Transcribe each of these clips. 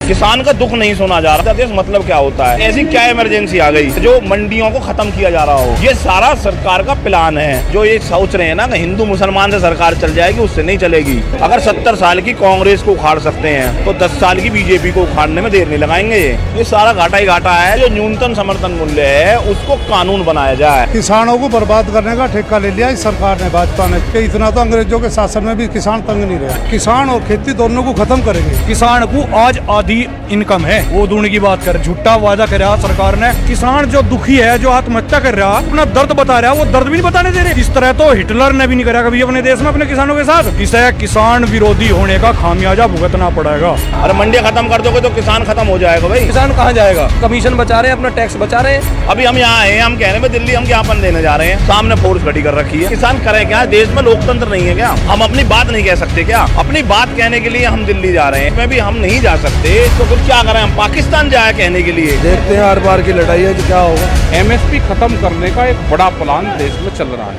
किसान का दुख नहीं सुना जा रहा। देश मतलब क्या होता है? ऐसी क्या इमरजेंसी आ गई जो मंडियों को खत्म किया जा रहा हो? ये सारा सरकार का प्लान है। जो ये सोच रहे हैं ना कि हिंदू मुसलमान से सरकार चल जाएगी, उससे नहीं चलेगी। अगर 70 साल की कांग्रेस को उखाड़ सकते हैं तो 10 साल की बीजेपी को उखाड़ने में देर नहीं लगाएंगे। ये सारा घाटा ही घाटा है। जो न्यूनतम समर्थन मूल्य है उसको कानून बनाया जाए। किसानों को बर्बाद करने का ठेका ले लिया इस सरकार ने, भाजपा ने। इतना तो अंग्रेजों के शासन में भी किसान तंग नहीं रहा। किसान और खेती दोनों को खत्म करेंगे। किसान को आज आधी इनकम है, वो दूनी की बात कर, झूठा वादा कर रहा सरकार ने। किसान जो दुखी है, जो आत्महत्या कर रहा, अपना दर्द बता रहा, वो दर्द भी नहीं बताने दे रहे। इस तरह तो हिटलर ने भी नहीं करा कभी अपने देश में अपने किसानों के साथ। इसे किसान विरोधी होने का खामियाजा भुगतना पड़ेगा। अरे मंडियां खत्म कर दोगे तो किसान खत्म हो जाएगा भाई। किसान कहाँ जाएगा? कमीशन बचा रहे हैं, अपना टैक्स बचा रहे हैं। अभी हम यहाँ आए हैं, हम कह रहे हैं दिल्ली हम ज्ञापन देने जा रहे हैं, सामने फोर्स खड़ी कर रखी है। किसान करे क्या? देश में लोकतंत्र नहीं है क्या? हम अपनी बात नहीं कह सकते क्या? अपनी बात कहने के लिए हम दिल्ली जा रहे हैं, इसमें भी हम नहीं जा सकते तो फिर क्या करें? हम पाकिस्तान जाए कहने के लिए? देखते हैं हर बार की लड़ाई है कि क्या होगा। एमएसपी खत्म करने का एक बड़ा प्लान देश में चल रहा है।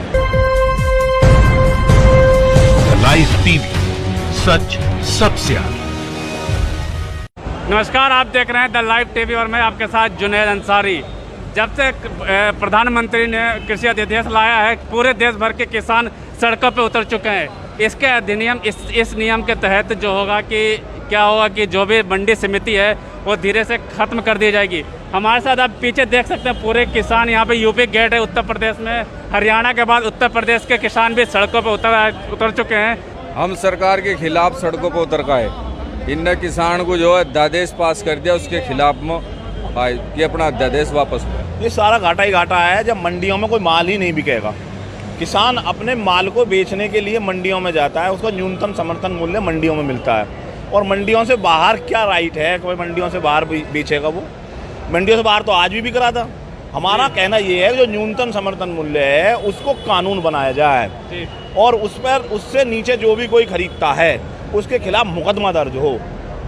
लाइव टीवी, सच सबसे आगे। नमस्कार, आप देख रहे हैं द लाइव टीवी और मैं आपके साथ जुनैद अंसारी। जब से प्रधानमंत्री ने कृषि अध्यादेश लाया है, पूरे देश भर के किसान सड़कों पे उतर चुके हैं। इसके अधिनियम इस नियम के तहत जो होगा कि क्या होगा कि जो भी मंडी समिति है वो धीरे से ख़त्म कर दी जाएगी। हमारे साथ आप पीछे देख सकते हैं पूरे किसान। यहाँ पे यूपी गेट है उत्तर प्रदेश में। हरियाणा के बाद उत्तर प्रदेश के किसान भी सड़कों पे उतर चुके हैं। हम सरकार के खिलाफ सड़कों पर उतर का है। इनने किसान को जो है अध्यादेश पास कर दिया, उसके खिलाफ में कि अपना अध्यादेश वापस लो। ये सारा घाटा ही घाटा है। जब मंडियों में कोई माल ही नहीं बिकेगा, किसान अपने माल को बेचने के लिए मंडियों में जाता है, उसको न्यूनतम समर्थन मूल्य मंडियों में मिलता है। और मंडियों से बाहर क्या राइट है कि मंडियों से बाहर बेचेगा? वो मंडियों से बाहर तो आज भी बिक रहा था। हमारा कहना ये है कि जो न्यूनतम समर्थन मूल्य है उसको कानून बनाया जाए और उस पर उससे नीचे जो भी कोई खरीदता है उसके खिलाफ मुकदमा दर्ज हो,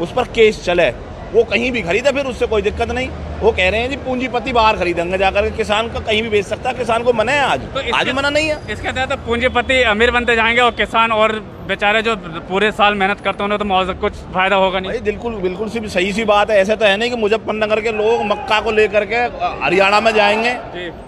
उस पर केस चले। वो कहीं भी खरीदे फिर उससे कोई दिक्कत नहीं। वो कह रहे हैं जी पूंजीपति बाहर खरीदेंगे जाकर के, किसान का कहीं भी बेच सकता है। किसान को मना है आज तो आज मना नहीं है। इसके तहत तो पूंजीपति अमीर बनते जाएंगे और किसान और बेचारे जो पूरे साल मेहनत करते होंगे तो कुछ फायदा होगा नहीं। बिल्कुल सी सही सी बात है। ऐसे तो है नहीं कि मुजफ्फरनगर के लोग मक्का को लेकर के हरियाणा में जाएंगे,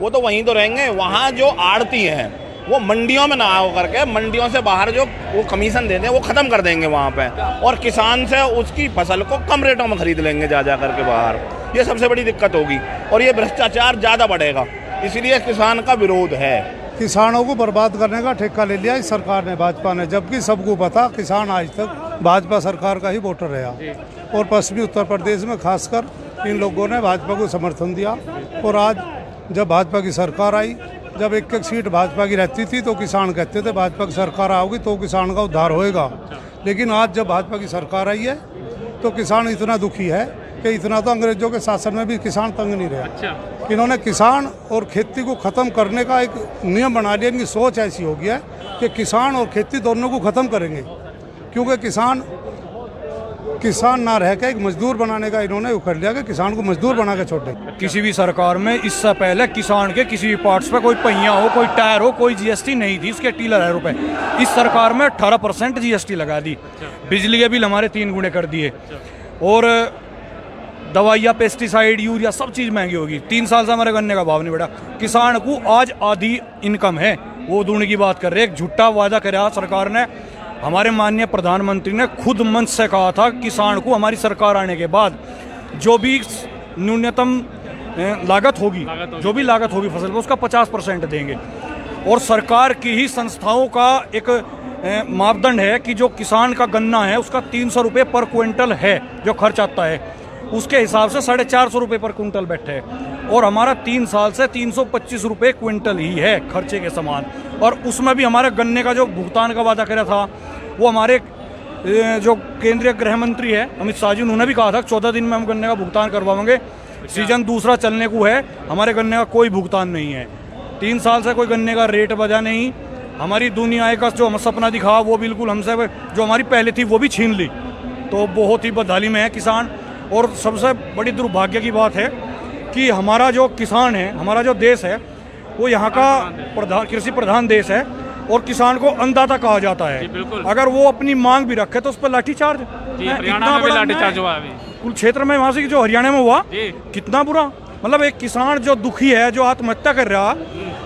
वो तो वहीं तो रहेंगे। वहाँ जो आड़ती हैं वो मंडियों में ना हो करके मंडियों से बाहर जो वो कमीशन देते हैं वो ख़त्म कर देंगे वहाँ पे, और किसान से उसकी फसल को कम रेटों में खरीद लेंगे जा करके बाहर। ये सबसे बड़ी दिक्कत होगी और ये भ्रष्टाचार ज़्यादा बढ़ेगा, इसलिए किसान का विरोध है। किसानों को बर्बाद करने का ठेका ले लिया इस सरकार ने, भाजपा ने। जबकि सबको पता किसान आज तक भाजपा सरकार का ही वोटर रहा और पश्चिमी उत्तर प्रदेश में खासकर इन लोगों ने भाजपा को समर्थन दिया। और आज जब भाजपा की सरकार आई, जब एक सीट भाजपा की रहती थी तो किसान कहते थे भाजपा की सरकार आओगी तो किसान का उद्धार होएगा। लेकिन आज जब भाजपा की सरकार आई है तो किसान इतना दुखी है कि इतना तो अंग्रेजों के शासन में भी किसान तंग नहीं रहा। इन्होंने किसान और खेती को ख़त्म करने का एक नियम बना लिया। इनकी सोच ऐसी हो गई है कि किसान और खेती दोनों को ख़त्म करेंगे, क्योंकि किसान ना रह के एक मजदूर बनाने का इन्होंने कर लिया कि किसान को मजदूर बना के छोड़ दें। किसी भी सरकार में इससे पहले किसान के किसी भी पार्ट्स पे कोई पहिया हो, कोई टायर हो, कोई जीएसटी नहीं थी। इसके 18,000 रुपए इस सरकार में 18% जीएसटी लगा दी। बिजली के बिल हमारे 3 गुने कर दिए और दवाइयाँ, पेस्टिसाइड, यूरिया सब चीज़ महंगी होगी। 3 साल से हमारे गन्ने का भाव नहीं बढ़ा। किसान को आज आधी इनकम है, वो दूनी की बात कर रहे। एक झूठा वादा कर रहा सरकार ने। हमारे माननीय प्रधानमंत्री ने खुद मंच से कहा था किसान को हमारी सरकार आने के बाद जो भी न्यूनतम लागत होगी, जो भी लागत होगी फसल पर, उसका 50% देंगे। और सरकार की ही संस्थाओं का एक मापदंड है कि जो किसान का गन्ना है उसका 300 रुपये पर क्विंटल है जो खर्च आता है, उसके हिसाब से 450 रुपये पर क्विंटल बैठे हैं। और हमारा 3 साल से 325 रुपये क्विंटल ही है खर्चे के समान। और उसमें भी हमारे गन्ने का जो भुगतान का वादा करा था वो हमारे जो केंद्रीय गृह मंत्री है अमित शाह जी, उन्होंने भी कहा था 14 दिन में हम गन्ने का भुगतान करवाएंगे। सीजन दूसरा चलने को है, हमारे गन्ने का कोई भुगतान नहीं है। 3 साल से कोई गन्ने का रेट बजा नहीं। हमारी दुनिया का जो हम सपना दिखा वो बिल्कुल हमसे जो हमारी पहले थी वो भी छीन ली। तो बहुत ही बदहाली में है किसान। और सबसे बड़ी दुर्भाग्य की बात है कि हमारा जो किसान है, हमारा जो देश है, वो यहाँ का कृषि प्रधान देश है और किसान को अन्नदाता कहा जाता है। अगर वो अपनी मांग भी रखे तो उस पर लाठीचार्ज। हरियाणा में भी लाठीचार्ज हुआ अभी। कुल क्षेत्र में वहाँ से जो हरियाणा में हुआ जी। कितना बुरा, मतलब एक किसान जो दुखी है, जो आत्महत्या कर रहा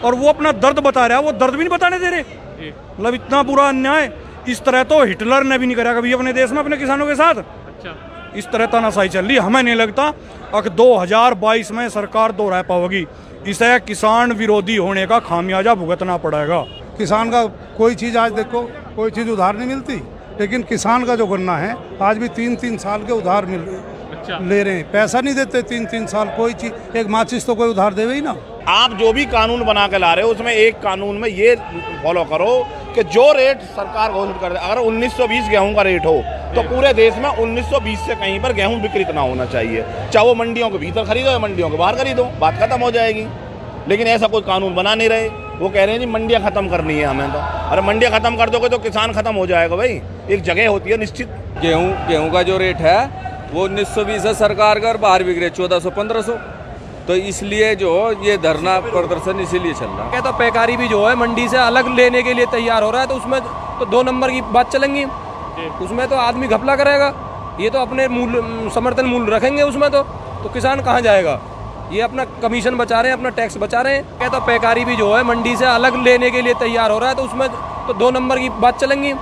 और वो अपना दर्द बता रहा है, वो दर्द भी नहीं बताने दे रहे। मतलब इतना बुरा अन्याय इस तरह तो हिटलर ने भी नहीं करा कभी अपने देश में अपने किसानों के साथ। अच्छा, इस तरह तानाशाही चल रही, हमें नहीं लगता कि 2022 में सरकार दोहरा पाएगी। इसे किसान विरोधी होने का खामियाजा भुगतना पड़ेगा। किसान का कोई चीज़ आज देखो, कोई चीज़ उधार नहीं मिलती, लेकिन किसान का जो गन्ना है आज भी 3-3 साल के उधार अच्छा। ले रहे हैं, पैसा नहीं देते 3-3 साल। कोई चीज़, एक माचिस तो कोई उधार देवे ही ना। आप जो भी कानून बना के ला रहे हो उसमें एक कानून में ये फॉलो करो कि जो रेट सरकार घोषित कर दे, अगर 1920 गेहूं का रेट हो तो पूरे देश में 1920 से कहीं पर गेहूं विकृत ना होना चाहिए, चाहे वो मंडियों के भीतर खरीदो या मंडियों के बाहर खरीदो, बात खत्म हो जाएगी। लेकिन ऐसा कोई कानून बना नहीं रहे, वो कह रहे हैं जी मंडियाँ खत्म करनी है हमें। तो अरे मंडियाँ खत्म कर दोगे तो किसान खत्म हो जाएगा भाई, एक जगह होती है निश्चित। गेहूं का जो रेट है वो 1920 है सरकार का, और बाहर बिक रहे 1400-1500। तो इसलिए जो ये धरना प्रदर्शन इसीलिए चल रहा है। तो पैकारी भी जो है मंडी से अलग लेने के लिए तैयार हो रहा है, तो उसमें तो 2 नंबर की बात चलेंगी, उसमें तो आदमी घपला करेगा। ये तो अपने मूल्य समर्थन मूल्य रखेंगे उसमें, तो किसान कहाँ जाएगा? ये अपना कमीशन बचा रहे हैं, अपना टैक्स बचा रहे हैं। तो पैकारी भी जो है मंडी से अलग लेने के लिए तैयार हो रहा है, तो उसमें तो 2 नंबर की बात चलेंगी,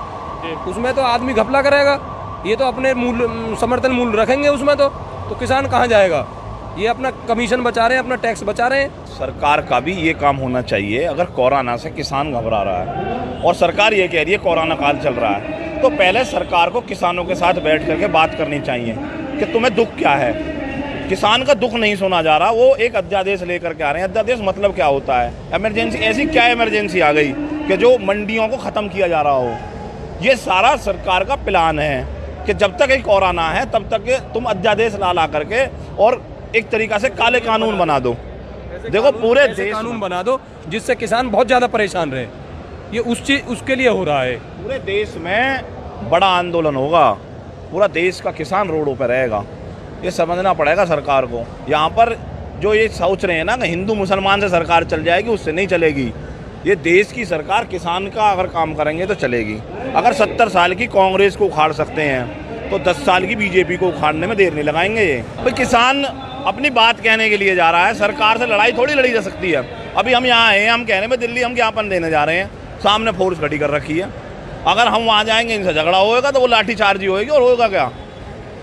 उसमें तो आदमी घपला करेगा। ये तो अपने मूल्य समर्थन मूल्य रखेंगे उसमें, तो किसान कहाँ जाएगा? ये अपना कमीशन बचा रहे हैं, अपना टैक्स बचा रहे हैं। सरकार का भी ये काम होना चाहिए। अगर कोरोना से किसान घबरा रहा है और सरकार ये कह रही है कोरोना काल चल रहा है, तो पहले सरकार को किसानों के साथ बैठ करके बात करनी चाहिए कि तुम्हें दुख क्या है। किसान का दुख नहीं सुना जा रहा, वो एक अध्यादेश लेकर के आ रहे हैं। अध्यादेश मतलब क्या होता है? इमरजेंसी। ऐसी क्या इमरजेंसी आ गई कि जो मंडियों को ख़त्म किया जा रहा हो? ये सारा सरकार का प्लान है कि जब तक एक कोरोना है तब तक तुम अध्यादेश ला करके और एक तरीक़ा से काले कानून बना दो। देखो पूरे देश कानून बना दो जिससे किसान बहुत ज़्यादा परेशान रहे, ये उसके लिए हो रहा है। पूरे देश में बड़ा आंदोलन होगा, पूरा देश का किसान रोडों पर रहेगा। ये समझना पड़ेगा सरकार को। यहाँ पर जो ये सोच रहे हैं ना कि हिंदू मुसलमान से सरकार चल जाएगी, उससे नहीं चलेगी। ये देश की सरकार किसान का अगर काम करेंगे तो चलेगी। अगर 70 साल की कांग्रेस को उखाड़ सकते हैं तो 10 साल की बीजेपी को उखाड़ने में देर नहीं लगाएंगे। ये भाई किसान अपनी बात कहने के लिए जा रहा है, सरकार से लड़ाई थोड़ी लड़ी जा सकती है। अभी हम यहाँ हैं, हम कहने में दिल्ली हम ज्ञापन देने जा रहे हैं, सामने फोर्स खड़ी कर रखी है। अगर हम वहाँ जाएंगे, इनसे झगड़ा होएगा तो वो लाठीचार्जी होएगी और होगा क्या?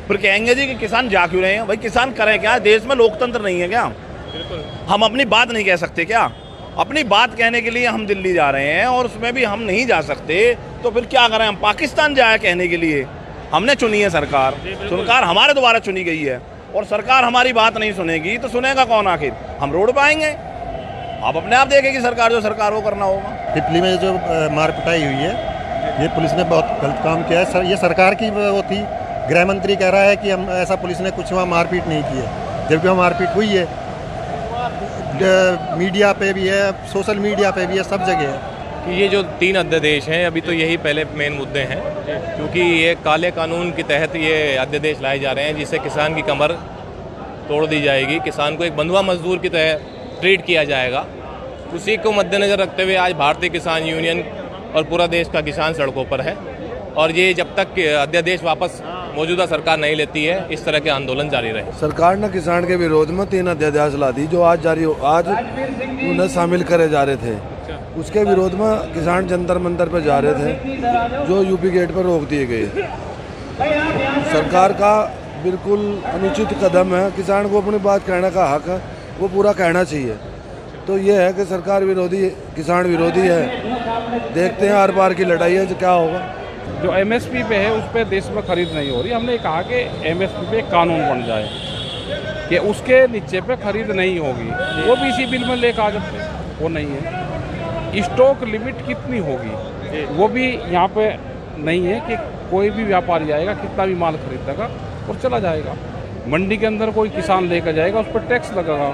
फिर कहेंगे जी कि किसान जा क्यों रहे हैं? भाई किसान करें क्या? देश में लोकतंत्र नहीं है क्या? हम अपनी बात नहीं कह सकते क्या? अपनी बात कहने के लिए हम दिल्ली जा रहे हैं और उसमें भी हम नहीं जा सकते तो फिर क्या करें? हम पाकिस्तान जाए कहने के लिए? हमने चुनी है सरकार, सरकार हमारे द्वारा चुनी गई है और सरकार हमारी बात नहीं सुनेगी तो सुनेगा कौन? आखिर हम रोड पर आएंगे। आप अपने आप देखेगी सरकार, जो सरकार वो करना होगा। पिपली में जो मार पिटाई हुई है, ये पुलिस ने बहुत गलत काम किया है। ये सरकार की वो थी। गृह मंत्री कह रहा है कि हम ऐसा पुलिस ने कुछ वहाँ मारपीट नहीं की है, जबकि वहाँ मारपीट हुई है। मीडिया पे भी है, सोशल मीडिया पे भी है, सब जगह है। ये जो 3 अध्यादेश हैं, अभी तो यही पहले मेन मुद्दे हैं, क्योंकि ये काले कानून के तहत ये अध्यादेश लाए जा रहे हैं जिससे किसान की कमर तोड़ दी जाएगी, किसान को एक बंधुआ मजदूर की तरह ट्रीट किया जाएगा। उसी को मद्देनज़र रखते हुए आज भारतीय किसान यूनियन और पूरा देश का किसान सड़कों पर है और ये जब तक अध्यादेश वापस मौजूदा सरकार नहीं लेती है, इस तरह के आंदोलन जारी रहे। सरकार ने किसान के विरोध में 3 अध्यादेश ला दी जो आज उन्हें शामिल करे जा रहे थे। उसके विरोध में किसान जंतर मंतर पर जा रहे थे, जो यूपी गेट पर रोक दिए गए। सरकार का बिल्कुल अनुचित कदम है। किसान को अपनी बात कहने का हक है, वो पूरा कहना चाहिए। तो ये है कि सरकार विरोधी, किसान विरोधी है। देखते हैं हर बार की लड़ाई है, जो क्या होगा। जो एमएसपी पे है उस पर देश में खरीद नहीं हो रही। हमने कहा कि एमएसपी पे कानून बन जाए कि उसके नीचे पे खरीद नहीं होगी, वो भी इसी बिल में लेकर आ जाते हैं, वो नहीं है। स्टॉक लिमिट कितनी होगी वो भी यहाँ पे नहीं है कि कोई भी व्यापारी आएगा, कितना भी माल खरीदेगा और चला जाएगा। मंडी के अंदर कोई किसान लेकर जाएगा, उस पर टैक्स लगेगा,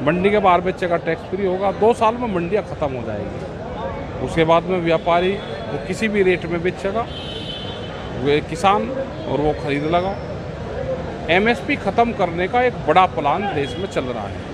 मंडी के बाहर बेचेगा, टैक्स फ्री होगा। 2 साल में मंडियाँ ख़त्म हो जाएगी। उसके बाद में व्यापारी वो किसी भी रेट में बेचेगा, वो किसान और वो खरीद लगा। एमएसपी ख़त्म करने का एक बड़ा प्लान देश में चल रहा है,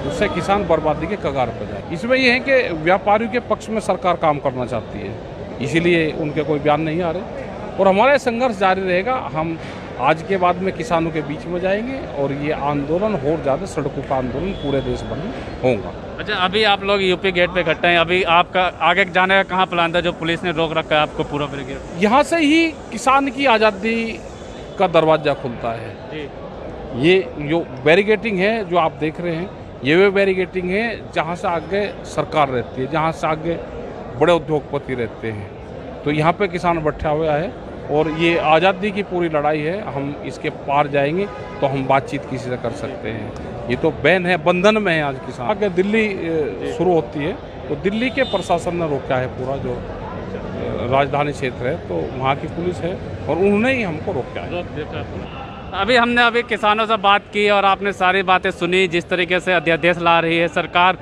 उससे किसान बर्बादी के कगार पर जाए। इसमें यह है कि व्यापारियों के पक्ष में सरकार काम करना चाहती है, इसीलिए उनके कोई बयान नहीं आ रहे और हमारा संघर्ष जारी रहेगा। हम आज के बाद में किसानों के बीच में जाएंगे और ये आंदोलन और ज़्यादा सड़कों का आंदोलन पूरे देश भर में होगा। अच्छा, अभी आप लोग यूपी गेट पे इकट्ठे हैं, अभी आपका आगे जाने का कहाँ प्लान था जो पुलिस ने रोक रखा है आपको पूरा ब्रिगेड? यहाँ से ही किसान की आज़ादी का दरवाज़ा खुलता है जी। ये जो बैरिकेटिंग है जो आप देख रहे हैं, ये वे बैरिकेटिंग है जहाँ से आगे सरकार रहती है, जहाँ से आगे बड़े उद्योगपति रहते हैं। तो यहाँ पे किसान बैठा हुआ है और ये आज़ादी की पूरी लड़ाई है। हम इसके पार जाएंगे तो हम बातचीत किसी से कर सकते हैं। ये तो बैन है, बंधन में है आज किसान। आगे दिल्ली शुरू होती है तो दिल्ली के प्रशासन ने रोका है पूरा जो राजधानी क्षेत्र है, तो वहाँ की पुलिस है और उन्होंने ही हमको रोका है। अभी किसानों से बात की और आपने सारी बातें सुनी जिस तरीके से अध्यादेश ला रही है सरकार,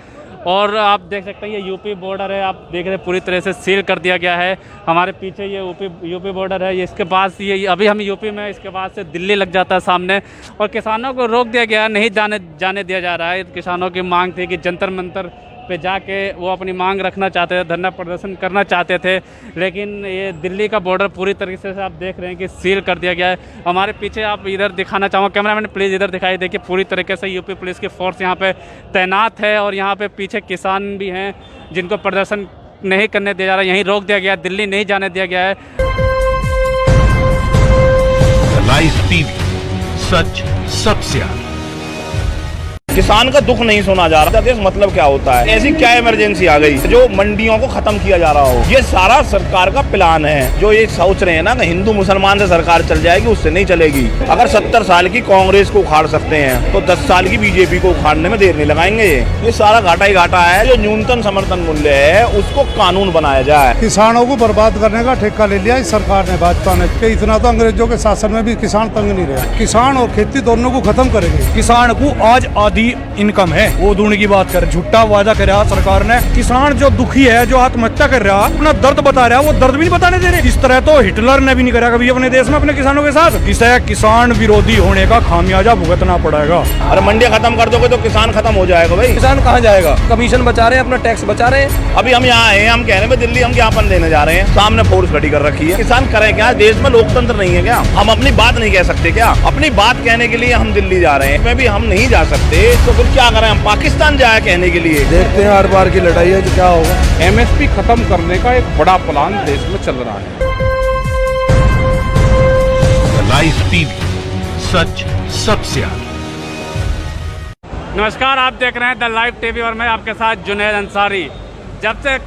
और आप देख सकते हैं ये यूपी बॉर्डर है, आप देख रहे हैं पूरी तरह से सील कर दिया गया है। हमारे पीछे ये यूपी बॉर्डर है, ये इसके पास ये अभी हम यूपी में, इसके बाद से दिल्ली लग जाता है सामने, और किसानों को रोक दिया गया, नहीं जाने दिया जा रहा है। किसानों की मांग थी कि जंतर मंतर पे जाके वो अपनी मांग रखना चाहते थे, धरना प्रदर्शन करना चाहते थे, लेकिन ये दिल्ली का बॉर्डर पूरी तरीके से आप देख रहे हैं कि सील कर दिया गया है। हमारे पीछे आप इधर दिखाना चाहूँगा, कैमरामैन प्लीज़ इधर दिखाई, देखिए पूरी तरीके से यूपी पुलिस की फोर्स यहाँ पे तैनात है और यहाँ पे पीछे किसान भी हैं जिनको प्रदर्शन नहीं करने दिया जा रहा, यहीं रोक दिया गया, दिल्ली नहीं जाने दिया गया है। लाइव टीवी, सच सबसे आगे। किसान का दुख नहीं सुना जा रहा। देश मतलब क्या होता है? ऐसी क्या इमरजेंसी आ गई जो मंडियों को खत्म किया जा रहा हो? ये सारा सरकार का प्लान है। जो ये सोच रहे हैं ना कि हिंदू मुसलमान से सरकार चल जाएगी, उससे नहीं चलेगी। अगर 70 साल की कांग्रेस को उखाड़ सकते हैं तो 10 साल की बीजेपी को उखाड़ने में देर नहीं लगाएंगे। ये सारा घाटा ही घाटा है। जो न्यूनतम समर्थन मूल्य है उसको कानून बनाया जाए। किसानों को बर्बाद करने का ठेका ले लिया इस सरकार ने, भाजपा ने। कि इतना तो अंग्रेजों के शासन में भी किसान तंग नहीं रहे। किसान और खेती दोनों को खत्म करेंगे। किसान को आज आधी इनकम है, वो दूनी की बात कर, झूठा वादा कर रहा सरकार ने। किसान जो दुखी है, जो आत्महत्या कर रहा, अपना दर्द बता रहा, वो दर्द भी नहीं बताने दे रहे। इस तरह तो हिटलर ने भी नहीं करा कभी अपने देश में अपने किसानों के साथ। इसे किसान विरोधी होने का खामियाजा भुगतना पड़ेगा। अरे मंडियां खत्म कर दोगे तो किसान खत्म हो जाएगा भाई। किसान कहाँ जाएगा? कमीशन बचा रहे हैं, अपना टैक्स बचा रहे हैं। अभी हम यहाँ आए हैं, हम कह रहे हैं दिल्ली हम ज्ञापन देने जा रहे हैं, सामने फोर्स खड़ी कर रखी है। किसान करें क्या? देश में लोकतंत्र नहीं है क्या? हम अपनी बात नहीं कह सकते क्या? अपनी बात कहने के लिए हम दिल्ली जा रहे हैं, इसमें भी हम नहीं जा सकते तो फिर क्या करें? हम पाकिस्तान जाए कहने के लिए? देखते हैं हर बार की लड़ाई है कि क्या होगा। MSP खत्म करने का एक बड़ा प्लान देश में चल रहा है। लाइव टीवी, सच सबसे आगे। नमस्कार, आप देख रहे हैं द लाइव टीवी और मैं आपके साथ जुनैद अंसारी। जब से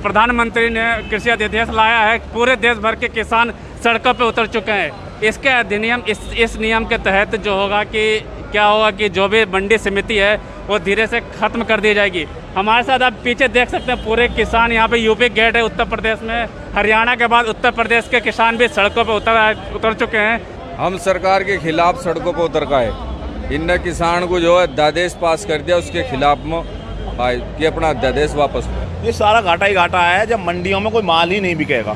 प्रधानमंत्री ने कृषि अध्यादेश लाया है, पूरे देश भर के किसान सड़कों पे उतर चुके हैं। इसके अधिनियम इस नियम के तहत जो होगा कि क्या होगा कि जो भी मंडी समिति है वो धीरे से ख़त्म कर दी जाएगी। हमारे साथ आप पीछे देख सकते हैं पूरे किसान, यहाँ पे यूपी गेट है उत्तर प्रदेश में, हरियाणा के बाद उत्तर प्रदेश के किसान भी सड़कों पे उतर चुके हैं। हम सरकार के खिलाफ सड़कों पर उतर गए। इनने किसान को जो है अध्यादेश पास कर दिया, उसके खिलाफ में कि अपना अध्यादेश वापस लो। ये सारा घाटा ही घाटा है। जब मंडियों में कोई माल ही नहीं बिकेगा,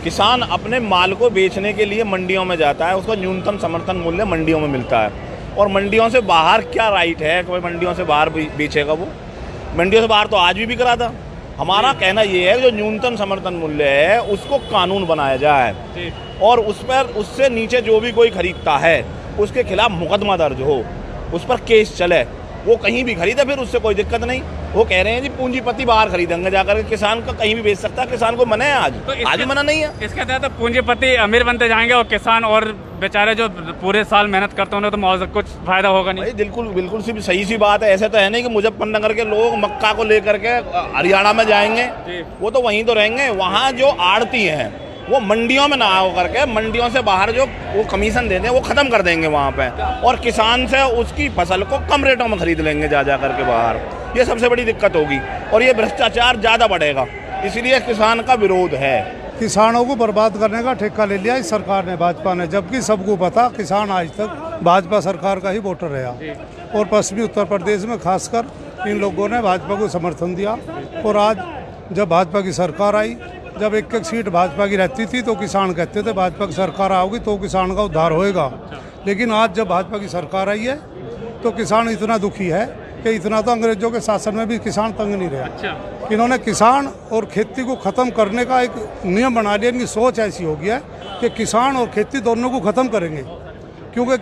किसान अपने माल को बेचने के लिए मंडियों में जाता है, उसको न्यूनतम समर्थन मूल्य मंडियों में मिलता है। और मंडियों से बाहर क्या राइट है? कोई मंडियों से बाहर बेचेगा? वो मंडियों से बाहर तो आज भी बिक रहा था। हमारा कहना ये है जो न्यूनतम समर्थन मूल्य है उसको कानून बनाया जाए और उस पर उससे नीचे जो भी कोई खरीदता है उसके खिलाफ मुकदमा दर्ज हो, उस पर केस चले। वो कहीं भी खरीदे, फिर उससे कोई दिक्कत नहीं। वो कह रहे हैं जी पूंजीपति बाहर खरीदेंगे जाकर के, किसान का कहीं भी बेच सकता है। किसान को मना है आज, तो आज भी मना नहीं है। इसके तहत पूंजीपति अमीर बनते जाएंगे और किसान और बेचारे जो पूरे साल मेहनत करते होंगे तो मौजूद कुछ फायदा होगा नहीं। बिल्कुल सी सही सी बात है। ऐसे तो है नहीं कि मुजफ्फरनगर के लोग मक्का को लेकर के हरियाणा में जाएंगे, वो तो वहीं तो रहेंगे। वहाँ जो आड़ती हैं वो मंडियों में ना हो करके मंडियों से बाहर जो वो कमीशन देते हैं वो ख़त्म कर देंगे वहाँ पे, और किसान से उसकी फसल को कम रेटों में खरीद लेंगे जा करके बाहर। ये सबसे बड़ी दिक्कत होगी और ये भ्रष्टाचार ज़्यादा बढ़ेगा, इसलिए किसान का विरोध है। किसानों को बर्बाद करने का ठेका ले लिया इस सरकार ने, भाजपा ने। जबकि सबको पता किसान आज तक भाजपा सरकार का ही वोटर रहा और पश्चिमी उत्तर प्रदेश में खासकर इन लोगों ने भाजपा को समर्थन दिया। और आज जब भाजपा की सरकार आई, जब एक सीट भाजपा की रहती थी तो किसान कहते थे भाजपा की सरकार आओगी तो किसान का उद्धार होएगा। लेकिन आज जब भाजपा की सरकार आई है तो किसान इतना दुखी है कि इतना तो अंग्रेजों के शासन में भी किसान तंग नहीं रहा। इन्होंने किसान और खेती को ख़त्म करने का एक नियम बना लिया। इनकी सोच ऐसी हो गई है कि किसान और खेती दोनों को ख़त्म करेंगे। क्योंकि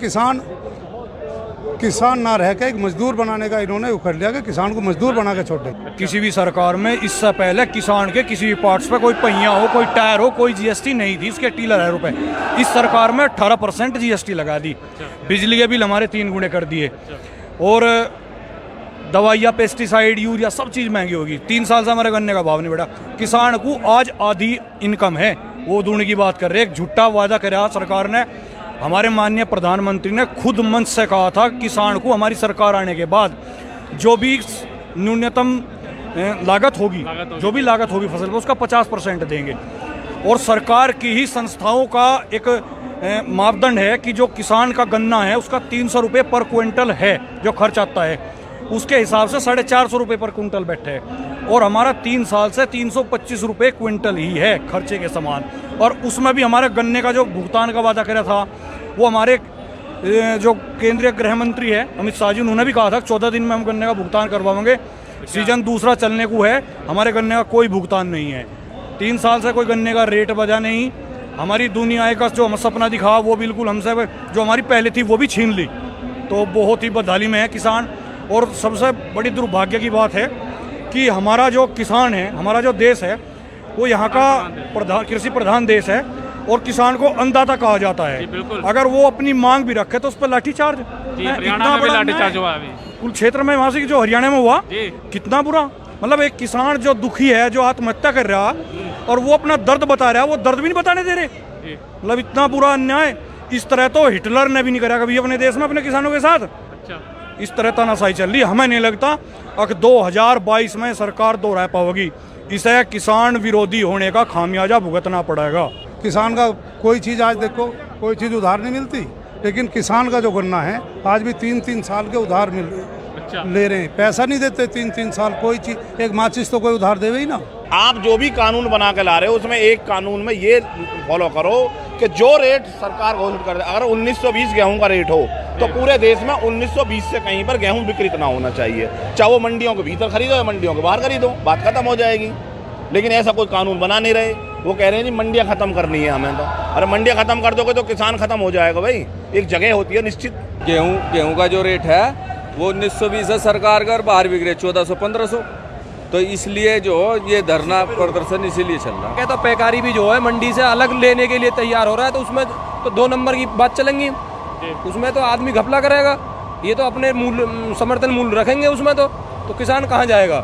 किसान ना रह के एक मजदूर बनाने का इन्होंने कर लिया कि किसान को मजदूर बना के छोड़ दें। किसी भी सरकार में इससे पहले किसान के किसी भी पार्ट्स पे कोई पहिया हो, कोई टायर हो, कोई जीएसटी नहीं थी, इसके 18,000 रुपए। इस सरकार में 18% जीएसटी लगा दी। बिजली के बिल हमारे 3 गुने कर दिए और दवाइयाँ, पेस्टिसाइड, यूरिया सब चीज़ महंगी होगी। 3 साल से हमारे गन्ने का भाव नहीं बढ़ा। किसान को आज आधी इनकम है, वो दूनी की बात कर रहे। एक झूठा वादा कराया सरकार ने। हमारे माननीय प्रधानमंत्री ने खुद मंच से कहा था किसान को हमारी सरकार आने के बाद जो भी न्यूनतम लागत होगी, जो भी लागत होगी फसल पर, उसका 50% देंगे। और सरकार की ही संस्थाओं का एक मापदंड है कि जो किसान का गन्ना है उसका 300 रुपये पर क्विंटल है जो खर्च आता है, उसके हिसाब से 450 रुपये पर क्विंटल बैठे है। और हमारा 3 साल से 325 रुपये क्विंटल ही है खर्चे के समान। और उसमें भी हमारे गन्ने का जो भुगतान का वादा करा था, वो हमारे जो केंद्रीय गृह मंत्री है अमित शाह जी, उन्होंने भी कहा था 14 दिन में हम गन्ने का भुगतान करवाएंगे। सीजन दूसरा चलने को है, हमारे गन्ने का कोई भुगतान नहीं है। 3 साल से कोई गन्ने का रेट बजा नहीं। हमारी दुनिया का जो हम सपना दिखा वो बिल्कुल हमसे, जो हमारी पहले थी वो भी छीन ली। तो बहुत ही बदहाली में है किसान। और सबसे बड़ी दुर्भाग्य की बात है कि हमारा जो किसान है, हमारा जो देश है, वो यहाँ का कृषि प्रधान देश है और किसान को अन्नदाता कहा जाता है। अगर वो अपनी मांग भी रखे तो उस पर लाठीचार्ज, हरियाणा में लाठीचार्ज हुआ अभी कुल क्षेत्र में, वहाँ से जो हरियाणा में हुआ, कितना बुरा। मतलब एक किसान जो दुखी है, जो आत्महत्या कर रहा और वो अपना दर्द बता रहा है, वो दर्द भी नहीं बताने दे रहे। मतलब इतना बुरा अन्याय इस तरह तो हिटलर ने भी नहीं करा कभी अपने देश में अपने किसानों के साथ। इस तरह तानाशाही चल रही। हमें नहीं लगता कि 2022 में सरकार दोहरा पाएगी। इसे किसान विरोधी होने का खामियाजा भुगतना पड़ेगा। किसान का कोई चीज़ आज देखो, कोई चीज़ उधार नहीं मिलती, लेकिन किसान का जो गन्ना है आज भी 3-3 साल के उधार ले रहे हैं। पैसा नहीं देते 3-3 साल। कोई चीज़, एक माचिस तो कोई उधार देवे ही ना। आप जो भी कानून बना के ला रहे हो उसमें एक कानून में ये फॉलो करो कि जो रेट सरकार घोषित कर दे, अगर 1920 गेहूं का रेट हो तो पूरे देश में 1920 से कहीं पर गेहूं विकृत ना होना चाहिए। चाहे वो मंडियों के भीतर खरीदो या मंडियों के बाहर खरीदो, बात खत्म हो जाएगी। लेकिन ऐसा कोई कानून बना नहीं रहे। वो कह रहे हैं जी मंडियाँ खत्म करनी है हमें। तो अरे मंडियाँ खत्म कर दोगे तो किसान खत्म हो जाएगा भाई। एक जगह होती है निश्चित। गेहूं का जो रेट है वो 1920 है सरकार का, और बाहर बिक रहे 1400-1500। तो इसलिए जो ये धरना प्रदर्शन इसीलिए चल रहा है। तो पैकारी भी जो है मंडी से अलग लेने के लिए तैयार हो रहा है, तो उसमें तो 2 नंबर की बात चलेंगी। उसमें तो आदमी घपला करेगा। ये तो अपने समर्थन मूल्य रखेंगे उसमें तो किसान कहाँ जाएगा।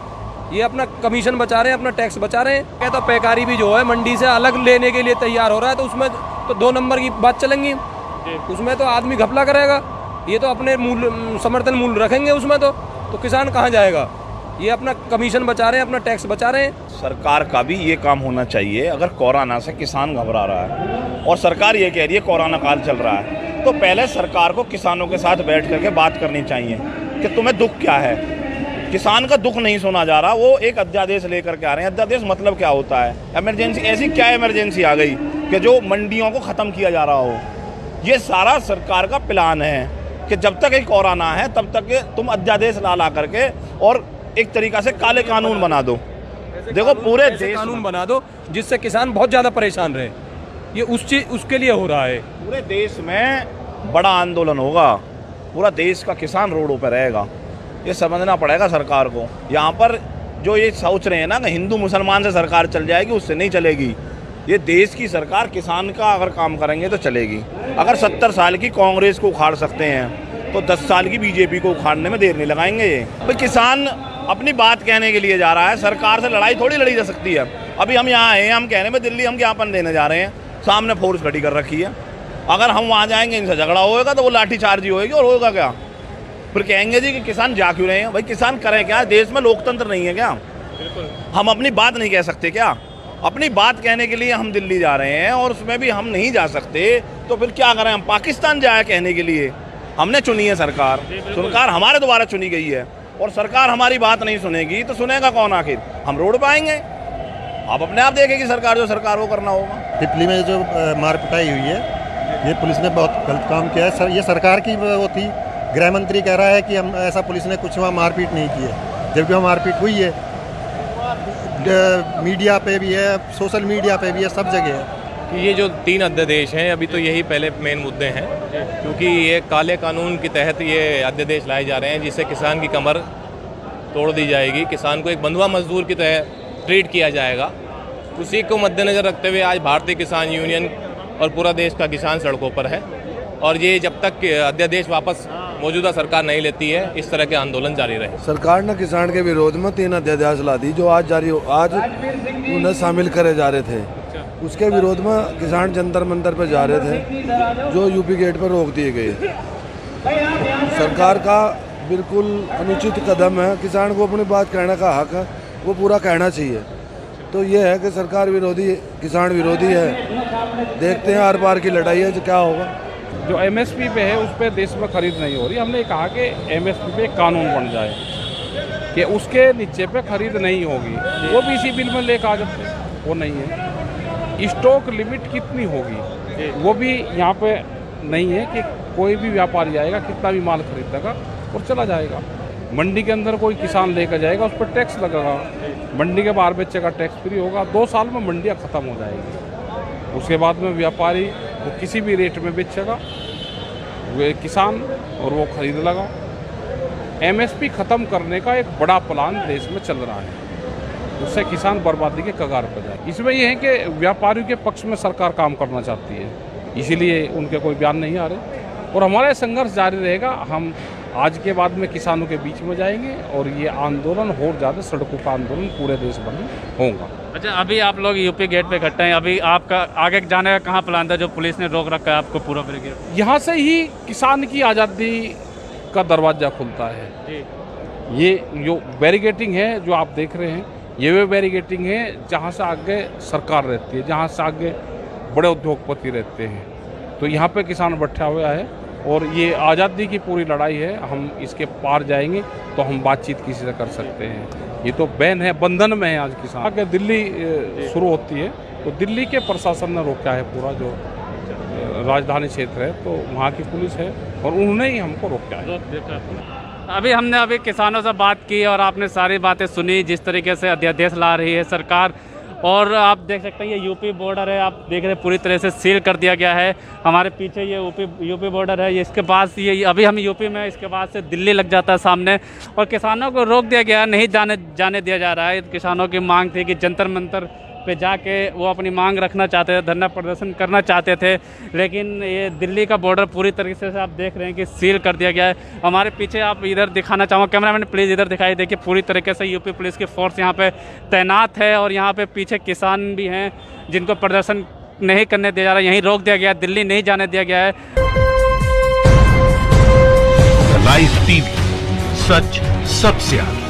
ये अपना कमीशन बचा रहे हैं, अपना टैक्स बचा रहे हैं। तो पैकारी भी जो है मंडी से अलग लेने के लिए तैयार हो रहा है, तो उसमें तो 2 नंबर की बात चलेंगी। उसमें तो आदमी घपला करेगा। ये तो अपने समर्थन मूल्य रखेंगे उसमें तो किसान कहाँ जाएगा। ये अपना कमीशन बचा रहे हैं, अपना टैक्स बचा रहे हैं। सरकार का भी ये काम होना चाहिए। अगर कोरोना से किसान घबरा रहा है और सरकार ये कह रही है कोरोना काल चल रहा है, तो पहले सरकार को किसानों के साथ बैठ करके बात करनी चाहिए कि तुम्हें दुख क्या है। किसान का दुख नहीं सुना जा रहा। वो एक अध्यादेश लेकर के आ रहे हैं। अध्यादेश मतलब क्या होता है? इमरजेंसी। ऐसी क्या इमरजेंसी आ गई कि जो मंडियों को ख़त्म किया जा रहा हो? ये सारा सरकार का प्लान है कि जब तक ये कोरोना है तब तक तुम अध्यादेश ला करके और एक तरीका से काले कानून बना दो। देखो पूरे देश कानून बना दो जिससे किसान बहुत ज़्यादा परेशान रहे। ये उसके लिए हो रहा है। पूरे देश में बड़ा आंदोलन होगा। पूरा देश का किसान रोडों पर रहेगा। ये समझना पड़ेगा सरकार को। यहाँ पर जो ये सोच रहे हैं ना कि हिंदू मुसलमान से सरकार चल जाएगी, उससे नहीं चलेगी। ये देश की सरकार किसान का अगर काम करेंगे तो चलेगी। अगर 70 साल की कांग्रेस को उखाड़ सकते हैं तो 10 साल की बीजेपी को उखाड़ने में देर नहीं लगाएंगे। ये भाई किसान अपनी बात कहने के लिए जा रहा है। सरकार से लड़ाई थोड़ी लड़ी जा सकती है। अभी हम यहाँ आए हैं, हम कहने में दिल्ली हम ज्ञापन देने जा रहे हैं, सामने फोर्स खड़ी कर रखी है। अगर हम वहाँ जाएंगे, इनसे झगड़ा होएगा तो वो लाठीचार्ज ही होएगी। और होगा क्या? फिर कहेंगे जी कि किसान जा क्यों रहे हैं। भाई किसान करें क्या? देश में लोकतंत्र नहीं है क्या? हम अपनी बात नहीं कह सकते क्या? अपनी बात कहने के लिए हम दिल्ली जा रहे हैं और उसमें भी हम नहीं जा सकते तो फिर क्या करें? हम पाकिस्तान जाए कहने के लिए? हमने चुनी है सरकार। सरकार हमारे द्वारा चुनी गई है और सरकार हमारी बात नहीं सुनेगी तो सुनेगा कौन? आखिर हम रोड पर आएंगे। आप अपने आप देखेंगे सरकार, जो सरकार वो करना होगा। पिपली में जो मार पिटाई हुई है, ये पुलिस ने बहुत गलत काम किया है। ये सरकार की वो थी। गृह मंत्री कह रहा है कि हम ऐसा पुलिस ने कुछ वहाँ मारपीट नहीं की है, जबकि वहाँ मारपीट हुई है। मीडिया पे भी है, सोशल मीडिया पे भी है, सब जगह है। कि ये जो 3 अध्यादेश हैं अभी तो यही पहले मेन मुद्दे हैं, क्योंकि ये काले कानून के तहत ये अध्यादेश लाए जा रहे हैं जिससे किसान की कमर तोड़ दी जाएगी, किसान को एक बंधुआ मजदूर की तरह ट्रीट किया जाएगा। उसी को मद्देनज़र रखते हुए आज भारतीय किसान यूनियन और पूरा देश का किसान सड़कों पर है, और ये जब तक अध्यादेश वापस मौजूदा सरकार नहीं लेती है इस तरह के आंदोलन जारी रहे। सरकार ने किसान के विरोध में 3 अध्यादेश ला दी जो आज उन्हें शामिल करे जा रहे थे। उसके विरोध में किसान जंतर मंतर पर जा रहे थे जो यूपी गेट पर रोक दिए गए। सरकार का बिल्कुल अनुचित कदम है। किसान को अपनी बात कहने का हक है, वो पूरा कहना चाहिए। तो ये है कि सरकार विरोधी, किसान विरोधी है। देखते हैं आर पार की लड़ाई है जो क्या होगा। जो एमएसपी पे है उस पर देश में खरीद नहीं हो रही। हमने कहा कि एमएसपी पे कानून बन जाए कि उसके नीचे पे खरीद नहीं होगी। वो भी इसी बिल में लेकर आ जाते, वो नहीं है। स्टॉक लिमिट कितनी होगी वो भी यहाँ पे नहीं है कि कोई भी व्यापारी आएगा कितना भी माल खरीदेगा और चला जाएगा। मंडी के अंदर कोई किसान लेकर जाएगा उस पर टैक्स लगेगा, मंडी के बाहर बेचेगा टैक्स फ्री होगा। 2 साल में मंडियाँ ख़त्म हो जाएगी। उसके बाद में व्यापारी वो किसी भी रेट में बेचेगा, वो किसान और वो खरीद लगा। एमएसपी ख़त्म करने का एक बड़ा प्लान देश में चल रहा है, उससे किसान बर्बादी के कगार पर जाए। इसमें यह है कि व्यापारियों के पक्ष में सरकार काम करना चाहती है, इसीलिए उनके कोई बयान नहीं आ रहे और हमारा संघर्ष जारी रहेगा। हम आज के बाद में किसानों के बीच में जाएंगे और ये आंदोलन और ज़्यादा सड़कों का आंदोलन पूरे देश भर में होगा। अच्छा, अभी आप लोग यूपी गेट पे इकट्ठे हैं, अभी आपका आगे जाने का कहाँ प्लान था जो पुलिस ने रोक रखा है आपको पूरा ब्रिगेड? यहाँ से ही किसान की आज़ादी का दरवाज़ा खुलता है। ये जो बैरिकेटिंग है जो आप देख रहे हैं, ये वे बैरिकेटिंग है जहाँ से आगे सरकार रहती है, जहाँ से आगे बड़े उद्योगपति रहते हैं। तो यहाँ पे किसान बैठा हुआ है और ये आज़ादी की पूरी लड़ाई है। हम इसके पार जाएंगे तो हम बातचीत किसी से कर सकते हैं। ये तो बैन है, बंधन में है आज किसान। आगे दिल्ली शुरू होती है तो दिल्ली के प्रशासन ने रोका है पूरा जो राजधानी क्षेत्र है, तो वहाँ की पुलिस है और उन्होंने ही हमको रोका है। अभी हमने किसानों से बात की और आपने सारी बातें सुनी जिस तरीके से अध्यादेश ला रही है सरकार। और आप देख सकते हैं ये यूपी बॉर्डर है, आप देख रहे हैं पूरी तरह से सील कर दिया गया है। हमारे पीछे ये यूपी बॉर्डर है, इसके बाद ये अभी हम यूपी में, इसके बाद से दिल्ली लग जाता है सामने। और किसानों को रोक दिया गया, नहीं जाने दिया जा रहा है। किसानों की मांग थी कि जंतर मंतर पे जाके वो अपनी मांग रखना चाहते थे, धरना प्रदर्शन करना चाहते थे, लेकिन ये दिल्ली का बॉर्डर पूरी तरीके से आप देख रहे हैं कि सील कर दिया गया है। हमारे पीछे आप इधर दिखाना चाहूँगा, कैमरामैन प्लीज़ इधर दिखाई। देखिए पूरी तरीके से यूपी पुलिस की फोर्स यहाँ पे तैनात है और यहाँ पे पीछे किसान भी हैं जिनको प्रदर्शन नहीं करने दिया जा रहा है, यहीं रोक दिया गया है, दिल्ली नहीं जाने दिया गया है। लाइव टीवी, सच सबसे आगे।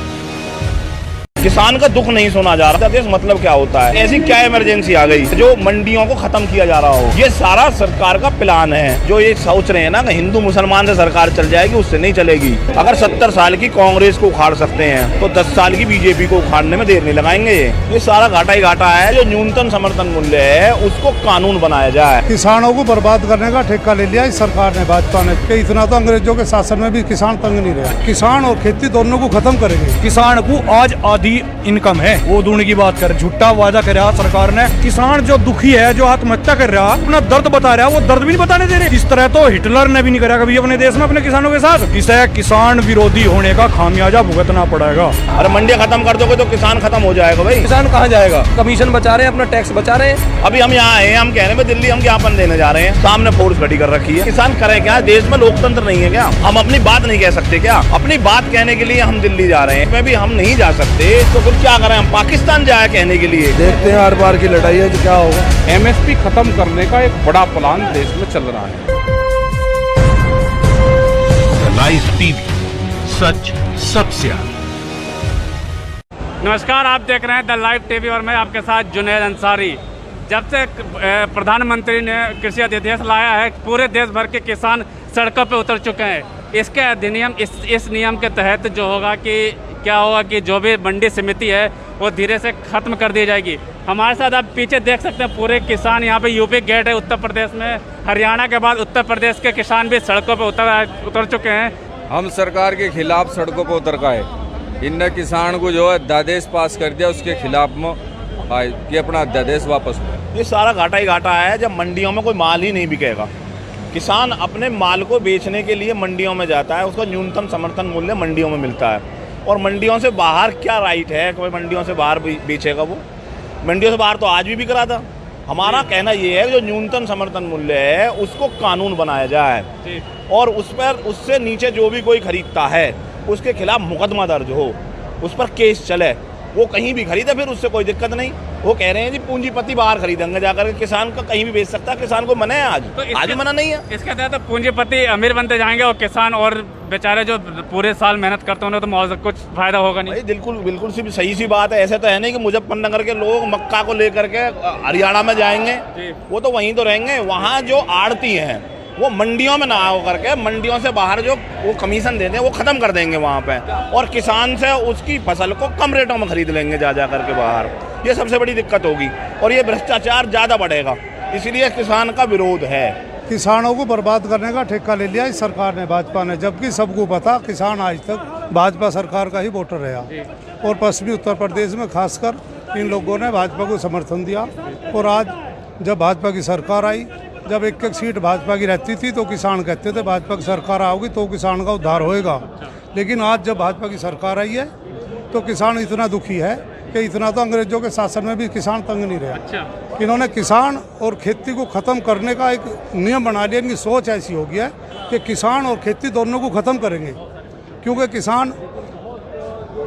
किसान का दुख नहीं सुना जा रहा। देश मतलब क्या होता है? ऐसी क्या इमरजेंसी आ गई जो मंडियों को खत्म किया जा रहा हो? ये सारा सरकार का प्लान है। जो ये सोच रहे हैं ना कि हिंदू मुसलमान से सरकार चल जाएगी, उससे नहीं चलेगी। अगर 70 साल की कांग्रेस को उखाड़ सकते हैं तो 10 साल की बीजेपी को उखाड़ने में देर नहीं लगाएंगे। ये सारा घाटा ही घाटा है। जो न्यूनतम समर्थन मूल्य है उसको कानून बनाया जाए। किसानों को बर्बाद करने का ठेका ले लिया इस सरकार ने, भाजपा ने। इतना तो अंग्रेजों के शासन में भी किसान तंग नहीं रहा। किसान और खेती दोनों को खत्म करेंगे। किसान को आज आधी इनकम है, वो दूनी की बात कर, झूठा वादा कर रहा सरकार ने। किसान जो दुखी है, जो आत्महत्या कर रहा, अपना दर्द बता रहा, वो दर्द भी नहीं बताने दे रहे। इस तरह तो हिटलर ने भी नहीं करा कभी अपने देश में अपने किसानों के साथ। इसे किसान विरोधी होने का खामियाजा भुगतना पड़ेगा। अरे मंडियां खत्म कर दोगे तो किसान खत्म हो जाएगा भाई। किसान कहाँ जाएगा? कमीशन बचा रहे हैं, अपना टैक्स बचा रहे हैं। अभी हम यहाँ आए हैं, हम कह रहे हैं दिल्ली हम ज्ञापन देने जा रहे हैं, सामने फोर्स खड़ी कर रखी है। किसान करे क्या? देश में लोकतंत्र नहीं है क्या? हम अपनी बात नहीं कह सकते क्या? अपनी बात कहने के लिए हम दिल्ली जा रहे हैं, इसमें भी हम नहीं जा सकते तो फिर क्या करें? हम पाकिस्तान जाए कहने के लिए। देखते हैं आर पार की लड़ाई है जो क्या होगा। एमएसपी खत्म करने का एक बड़ा प्लान देश में चल रहा है। लाइव टीवी, सच सबसे आगे। नमस्कार, आप देख रहे हैं द लाइव टीवी और मैं आपके साथ जुनैद अंसारी। जब से प्रधानमंत्री ने कृषि अध्यादेश लाया है, पूरे देश भर के किसान सड़कों पे उतर चुके हैं। इसके अधिनियम इस नियम के तहत जो होगा कि क्या होगा कि जो भी मंडी समिति है वो धीरे से ख़त्म कर दी जाएगी। हमारे साथ आप पीछे देख सकते हैं पूरे किसान, यहाँ पे यूपी गेट है उत्तर प्रदेश में, हरियाणा के बाद उत्तर प्रदेश के किसान भी सड़कों पे उतर चुके हैं। हम सरकार के खिलाफ सड़कों पर उतर का है। इन किसान को जो है अध्यादेश पास कर दिया, उसके खिलाफ में कि अपना अध्यादेश वापस लो। ये सारा घाटा ही घाटा है जब मंडियों में कोई माल ही नहीं बिकेगा। किसान अपने माल को बेचने के लिए मंडियों में जाता है, उसको न्यूनतम समर्थन मूल्य मंडियों में मिलता है। और मंडियों से बाहर क्या राइट है कि मंडियों से बाहर बेचेगा वो? मंडियों से बाहर तो आज भी बिक रहा था। हमारा कहना ये है कि जो न्यूनतम समर्थन मूल्य है उसको कानून बनाया जाए और उस पर उससे नीचे जो भी कोई खरीदता है उसके खिलाफ मुकदमा दर्ज हो, उस पर केस चले। वो कहीं भी खरीदे फिर उससे कोई दिक्कत नहीं। वो कह रहे हैं जी पूंजीपति बाहर खरीदेंगे जाकर के, किसान का कहीं भी बेच सकता है। किसान को मना है आज, तो आज भी मना नहीं है। इसके तहत तो पूंजीपति अमीर बनते जाएंगे और किसान और बेचारे जो पूरे साल मेहनत करते हैं उन्हें तो मुआवजा कुछ फायदा होगा नहीं। बिल्कुल बिल्कुल सी सही सी बात है। ऐसे तो है नहीं कि मुजफ्फरनगर के लोग मक्का को लेकर के हरियाणा में जाएंगे, वो तो वहीं तो रहेंगे। वहाँ जो आड़ती हैं वो मंडियों में ना हो करके मंडियों से बाहर जो वो कमीशन देते हैं वो ख़त्म कर देंगे वहाँ पे, और किसान से उसकी फसल को कम रेटों में खरीद लेंगे जा करके बाहर। ये सबसे बड़ी दिक्कत होगी और ये भ्रष्टाचार ज़्यादा बढ़ेगा, इसलिए किसान का विरोध है। किसानों को बर्बाद करने का ठेका ले लिया इस सरकार ने, भाजपा ने, जबकि सबको पता किसान आज तक भाजपा सरकार का ही वोटर रहा। और पश्चिमी उत्तर प्रदेश में खासकर इन लोगों ने भाजपा को समर्थन दिया। और आज जब भाजपा की सरकार आई, जब एक एक सीट भाजपा की रहती थी तो किसान कहते थे भाजपा की सरकार आओगी तो किसान का उद्धार होएगा। लेकिन आज जब भाजपा की सरकार आई है तो किसान इतना दुखी है कि इतना तो अंग्रेजों के शासन में भी किसान तंग नहीं रहा। इन्होंने किसान और खेती को ख़त्म करने का एक नियम बना लिया। इनकी सोच ऐसी हो गई है कि किसान और खेती दोनों को ख़त्म करेंगे, क्योंकि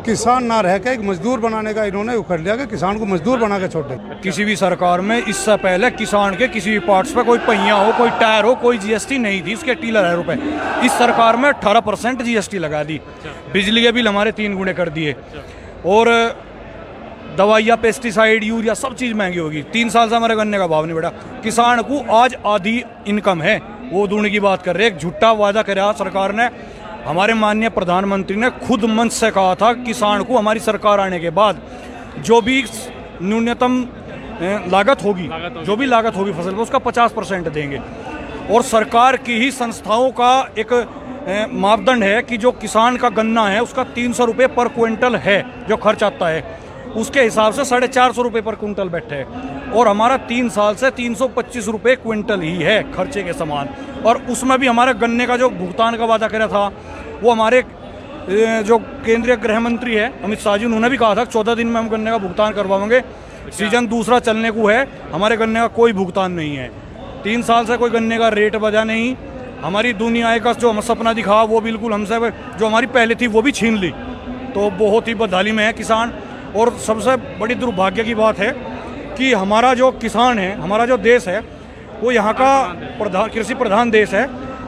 किसान ना रह के एक मजदूर बनाने का इन्होंने वो कर लिया कि किसान को मजदूर बना के छोड़े। किसी भी सरकार में इससे पहले किसान के किसी भी पार्ट्स पे कोई पहिया हो, कोई टायर हो, कोई जीएसटी नहीं थी, इसके 18 रुपए। इस सरकार में 18% जीएसटी लगा दी। बिजली के बिल हमारे 3 गुने कर दिए और दवाइयाँ, पेस्टिसाइड, यूरिया सब चीज़ महंगी होगी। 3 साल से हमारे गन्ने का भाव नहीं बढ़ा। किसान को आज आधी इनकम है, वो दूनी की बात कर रहे हैं। एक झूठा वादा कराया सरकार ने। हमारे माननीय प्रधानमंत्री ने खुद मंच से कहा था किसान को हमारी सरकार आने के बाद जो भी न्यूनतम लागत होगी, जो भी लागत होगी फसल पर, उसका 50% देंगे। और सरकार की ही संस्थाओं का एक मापदंड है कि जो किसान का गन्ना है उसका 300 रुपये पर क्विंटल है जो खर्च आता है, उसके हिसाब से 450 रुपये पर कुंटल बैठे हैं। और हमारा 3 साल से 325 रुपये क्विंटल ही है खर्चे के समान। और उसमें भी हमारे गन्ने का जो भुगतान का वादा करा था वो हमारे जो केंद्रीय गृह मंत्री है अमित शाह जी, उन्होंने भी कहा था 14 दिन में हम गन्ने का भुगतान करवाएंगे। सीजन दूसरा चलने को है, हमारे गन्ने का कोई भुगतान नहीं है। 3 साल से कोई गन्ने का रेट बजा नहीं। हमारी दुनिया का जो हम सपना दिखा वो बिल्कुल हमसे जो हमारी पहले थी वो भी छीन ली। तो बहुत ही बदहाली में है किसान। और सबसे बड़ी दुर्भाग्य की बात है कि हमारा जो किसान है, हमारा जो देश है, वो यहाँ का कृषि प्रधान देश है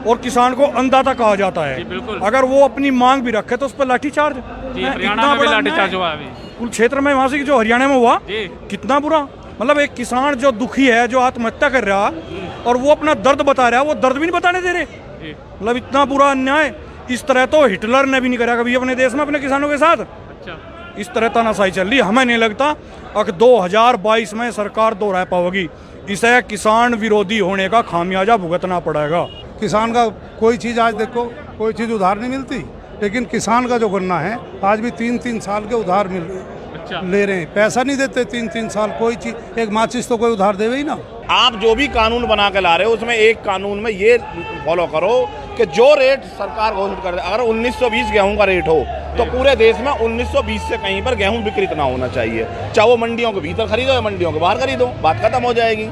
और किसान को अन्नदाता कहा जाता है। अगर वो अपनी मांग भी रखे तो उस पर लाठीचार्ज। हरियाणा में भी लाठीचार्ज हुआ अभी कुल क्षेत्र में, वहाँ से जो हरियाणा में हुआ, कितना बुरा। मतलब एक किसान जो दुखी है, जो आत्महत्या कर रहा और वो अपना दर्द बता रहा है, वो दर्द भी नहीं बताने दे रहे। मतलब इतना बुरा अन्याय। इस तरह तो हिटलर ने भी नहीं करा कभी अपने देश में अपने किसानों के साथ। इस तरह तानाशाही चल रही। हमें नहीं लगता कि 2022 में सरकार दोहरा पाएगी। इसे किसान विरोधी होने का खामियाजा भुगतना पड़ेगा। किसान का कोई चीज़ आज देखो, कोई चीज़ उधार नहीं मिलती, लेकिन किसान का जो गन्ना है आज भी 3-3 साल के उधार ले रहे हैं। पैसा नहीं देते 3-3 साल कोई चीज़। एक माचिस तो कोई उधार देवे ही ना। आप जो भी कानून बना के ला रहे हो उसमें एक कानून में ये फॉलो करो कि जो रेट सरकार घोषित कर दे, अगर 1920 गेहूं का रेट हो तो पूरे देश में 1920 से कहीं पर गेहूं विकृत ना होना चाहिए। चाहे वो मंडियों के भीतर खरीदो या मंडियों के बाहर खरीदो, बात खत्म हो जाएगी।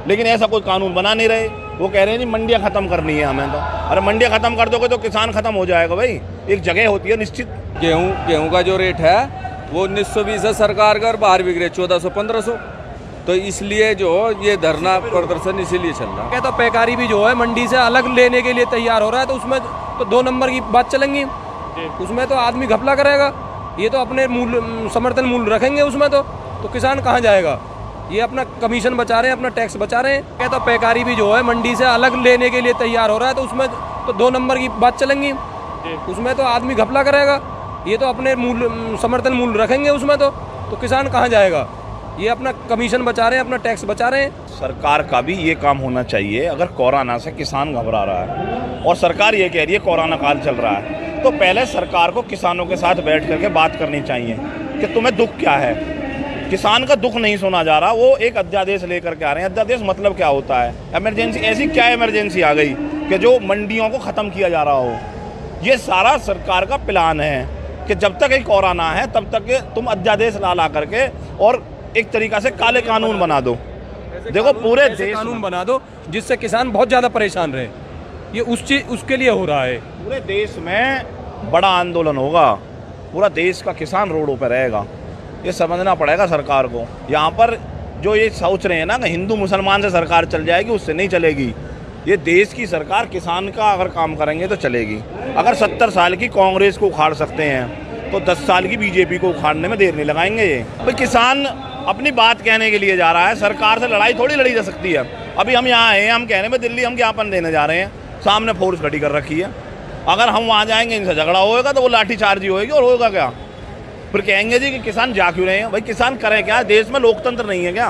लेकिन ऐसा कोई कानून बना नहीं रहे। वो कह रहे हैं जी मंडियाँ खत्म करनी है हमें। तो अरे मंडियाँ खत्म कर दोगे तो किसान खत्म हो जाएगा भाई। एक जगह होती है निश्चित। गेहूं का जो रेट है वो 1920 है सरकार का, और बाहर बिक रहे 1400-1500। तो इसलिए जो ये धरना प्रदर्शन इसीलिए चल रहा है। तो पैकारी भी जो है मंडी से अलग लेने के लिए तैयार हो रहा है, तो उसमें तो 2 नंबर की बात चलेंगी। उसमें तो आदमी घपला करेगा। ये तो अपने समर्थन मूल्य रखेंगे उसमें तो किसान कहाँ जाएगा? ये अपना कमीशन बचा रहे हैं, अपना टैक्स बचा रहे हैं। तो पैकारी भी जो है मंडी से अलग लेने के लिए तैयार हो रहा है, तो उसमें तो 2 नंबर की बात चलेंगी। उसमें तो आदमी घपला करेगा। ये तो अपने समर्थन मूल्य रखेंगे उसमें तो किसान कहाँ जाएगा? ये अपना कमीशन बचा रहे हैं, अपना टैक्स बचा रहे हैं। सरकार का भी ये काम होना चाहिए। अगर कोरोना से किसान घबरा रहा है और सरकार ये कह रही है कोरोना काल चल रहा है, तो पहले सरकार को किसानों के साथ बैठ करके बात करनी चाहिए कि तुम्हें दुख क्या है। किसान का दुख नहीं सुना जा रहा। वो एक अध्यादेश लेकर के आ रहे हैं। अध्यादेश मतलब क्या होता है? इमरजेंसी, ऐसी क्या इमरजेंसी आ गई कि जो मंडियों को ख़त्म किया जा रहा हो? ये सारा सरकार का प्लान है कि जब तक एक कोरोना है तब तक तुम अध्यादेश ला करके और एक तरीक़ा से काले कानून बना दो। देखो पूरे देश कानून बना दो जिससे किसान बहुत ज़्यादा परेशान रहे। ये उसके लिए हो रहा है। पूरे देश में बड़ा आंदोलन होगा, पूरा देश का किसान रोडों पर रहेगा। ये समझना पड़ेगा सरकार को। यहाँ पर जो ये सोच रहे हैं ना कि हिंदू मुसलमान से सरकार चल जाएगी, उससे नहीं चलेगी। ये देश की सरकार किसान का अगर काम करेंगे तो चलेगी। अगर 70 साल की कांग्रेस को उखाड़ सकते हैं तो 10 साल की बीजेपी को उखाड़ने में देर नहीं लगाएंगे। ये भाई किसान अपनी बात कहने के लिए जा रहा है, सरकार से लड़ाई थोड़ी लड़ी जा सकती है। अभी हम यहाँ हैं, हम कहने में दिल्ली हम ज्ञापन देने जा रहे हैं, सामने फोर्स खड़ी कर रखी है। अगर हम वहाँ जाएंगे, इनसे झगड़ा होएगा तो वो लाठीचार्ज ही होएगी और होगा क्या? फिर कहेंगे जी कि किसान जा क्यों रहे हैं? भाई किसान करें क्या? देश में लोकतंत्र नहीं है क्या?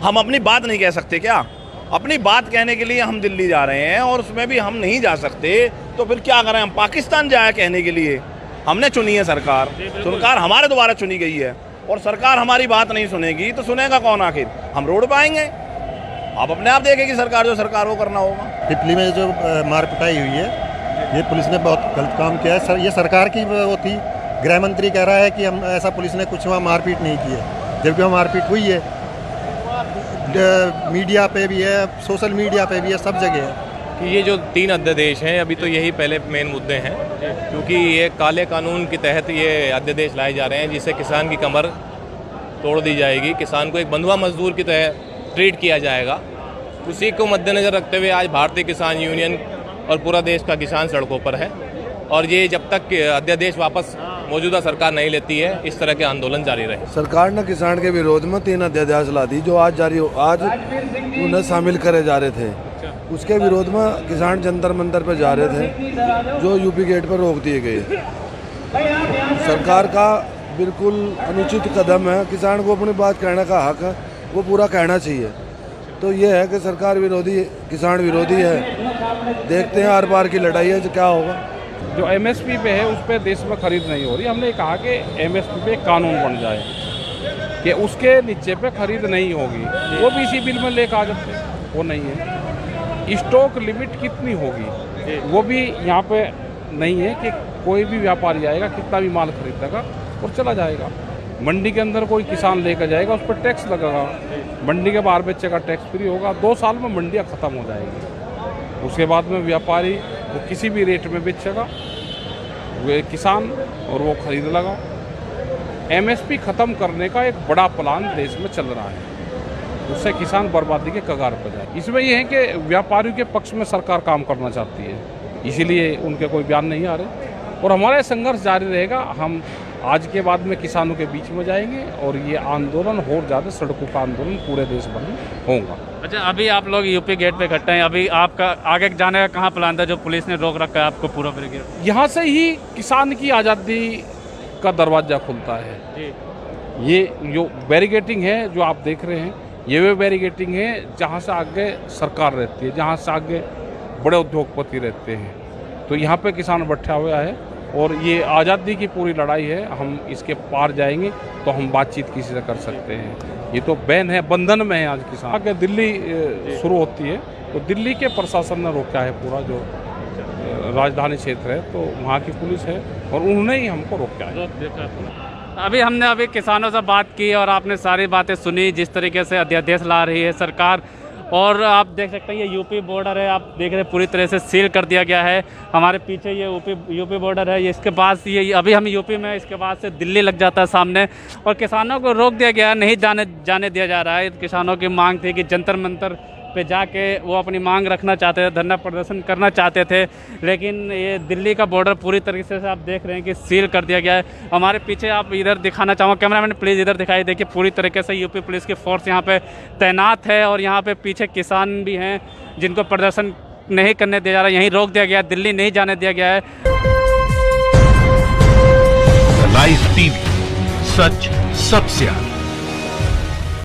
हम अपनी बात नहीं कह सकते क्या? अपनी बात कहने के लिए हम दिल्ली जा रहे हैं और उसमें भी हम नहीं जा सकते तो फिर क्या करें? हम पाकिस्तान जाए कहने के लिए? हमने चुनी है सरकार, सरकार हमारे द्वारा चुनी गई है और सरकार हमारी बात नहीं सुनेगी तो सुनेगा कौन? आखिर हम रोड पर आएंगे। आप अपने आप देखें कि सरकार जो सरकार वो करना होगा। पिपली में जो मार पिटाई हुई है, ये पुलिस ने बहुत गलत काम किया है। ये सरकार की वो थी। गृह मंत्री कह रहा है कि हम ऐसा पुलिस ने कुछ वहाँ मारपीट नहीं की है, जबकि वहाँ मारपीट हुई है। मीडिया पे भी है, सोशल मीडिया पे भी है, सब जगह है। कि ये जो 3 अध्यादेश हैं, अभी तो यही पहले मेन मुद्दे हैं, क्योंकि ये काले कानून के तहत ये अध्यादेश लाए जा रहे हैं जिससे किसान की कमर तोड़ दी जाएगी, किसान को एक बंधुआ मजदूर की तरह ट्रीट किया जाएगा। उसी को मद्देनज़र रखते हुए आज भारतीय किसान यूनियन और पूरा देश का किसान सड़कों पर है और ये जब तक अध्यादेश वापस मौजूदा सरकार नहीं लेती है, इस तरह के आंदोलन जारी रहे। सरकार ने किसान के विरोध में 3 अध्यादेश ला दी जो आज उन्हें शामिल करे जा रहे थे। उसके विरोध में किसान जंतर मंतर पर जा रहे थे जो यूपी गेट पर रोक दिए गए। सरकार का बिल्कुल अनुचित कदम है। किसान को अपनी बात कहने का हक है, वो पूरा कहना चाहिए। तो ये है कि सरकार विरोधी, किसान विरोधी है। देखते हैं हर बार की लड़ाई है जो क्या होगा। जो एमएसपी पे है उस पर देश में खरीद नहीं हो रही। हमने कहा कि एमएसपी पे कानून बन जाए कि उसके नीचे पे खरीद नहीं होगी। वो भी इसी बिल में लेकर आ जाते, वो नहीं है। स्टॉक लिमिट कितनी होगी वो भी यहाँ पे नहीं है कि कोई भी व्यापारी आएगा, कितना भी माल खरीदेगा और चला जाएगा। मंडी के अंदर कोई किसान लेकर जाएगा, उस पर टैक्स लगेगा। मंडी के बाहर बेचेगा, टैक्स फ्री होगा। 2 साल में मंडियाँ ख़त्म हो जाएगी। उसके बाद में व्यापारी वो किसी भी रेट में बेचेगा, वो किसान, और वो खरीद लगा। एमएसपी ख़त्म करने का एक बड़ा प्लान देश में चल रहा है, उससे किसान बर्बादी के कगार पर जाए। इसमें यह है कि व्यापारियों के पक्ष में सरकार काम करना चाहती है, इसीलिए उनके कोई बयान नहीं आ रहे और हमारा संघर्ष जारी रहेगा। हम आज के बाद में किसानों के बीच में जाएंगे और ये आंदोलन और ज़्यादा सड़कों का आंदोलन पूरे देश भर में होगा। अच्छा, अभी आप लोग यूपी गेट पे इकट्ठे हैं, अभी आपका आगे जाने का कहाँ प्लान था जो पुलिस ने रोक रखा है आपको पूरा ब्रिगेड? यहाँ से ही किसान की आज़ादी का दरवाज़ा खुलता है जी। ये जो बैरिगेटिंग है जो आप देख रहे हैं, ये वे बैरिगेटिंग है जहाँ से आगे सरकार रहती है, जहाँ से आगे बड़े उद्योगपति रहते हैं। तो यहाँ पे किसान बैठा हुआ है और ये आज़ादी की पूरी लड़ाई है। हम इसके पार जाएंगे तो हम बातचीत किसी से कर सकते हैं। ये तो बैन है, बंधन में है आज किसान। आगे दिल्ली शुरू होती है तो दिल्ली के प्रशासन ने रोका है पूरा जो राजधानी क्षेत्र है, तो वहाँ की पुलिस है और उन्होंने ही हमको रोका है। अभी हमने किसानों से बात की और आपने सारी बातें सुनी जिस तरीके से अध्यादेश ला रही है सरकार। और आप देख सकते हैं ये यूपी बॉर्डर है, आप देख रहे हैं पूरी तरह से सील कर दिया गया है। हमारे पीछे ये यूपी बॉर्डर है, ये इसके बाद ये अभी हम यूपी में, इसके बाद से दिल्ली लग जाता है सामने। और किसानों को रोक दिया गया है, नहीं जाने दिया जा रहा है। किसानों की मांग थी कि जंतर मंतर पे जाके वो अपनी मांग रखना चाहते थे, धरना प्रदर्शन करना चाहते थे, लेकिन ये दिल्ली का बॉर्डर पूरी तरीके से आप देख रहे हैं कि सील कर दिया गया है। हमारे पीछे आप इधर दिखाना चाहूँगा, कैमरामैन प्लीज़ इधर दिखाई। देखिए पूरी तरीके से यूपी पुलिस की फोर्स यहाँ पे तैनात है और यहाँ पे पीछे किसान भी हैं जिनको प्रदर्शन नहीं करने दिया जा रहा, यहीं रोक दिया गया, दिल्ली नहीं जाने दिया गया है। लाइव टीवी, सच सबसे आगे।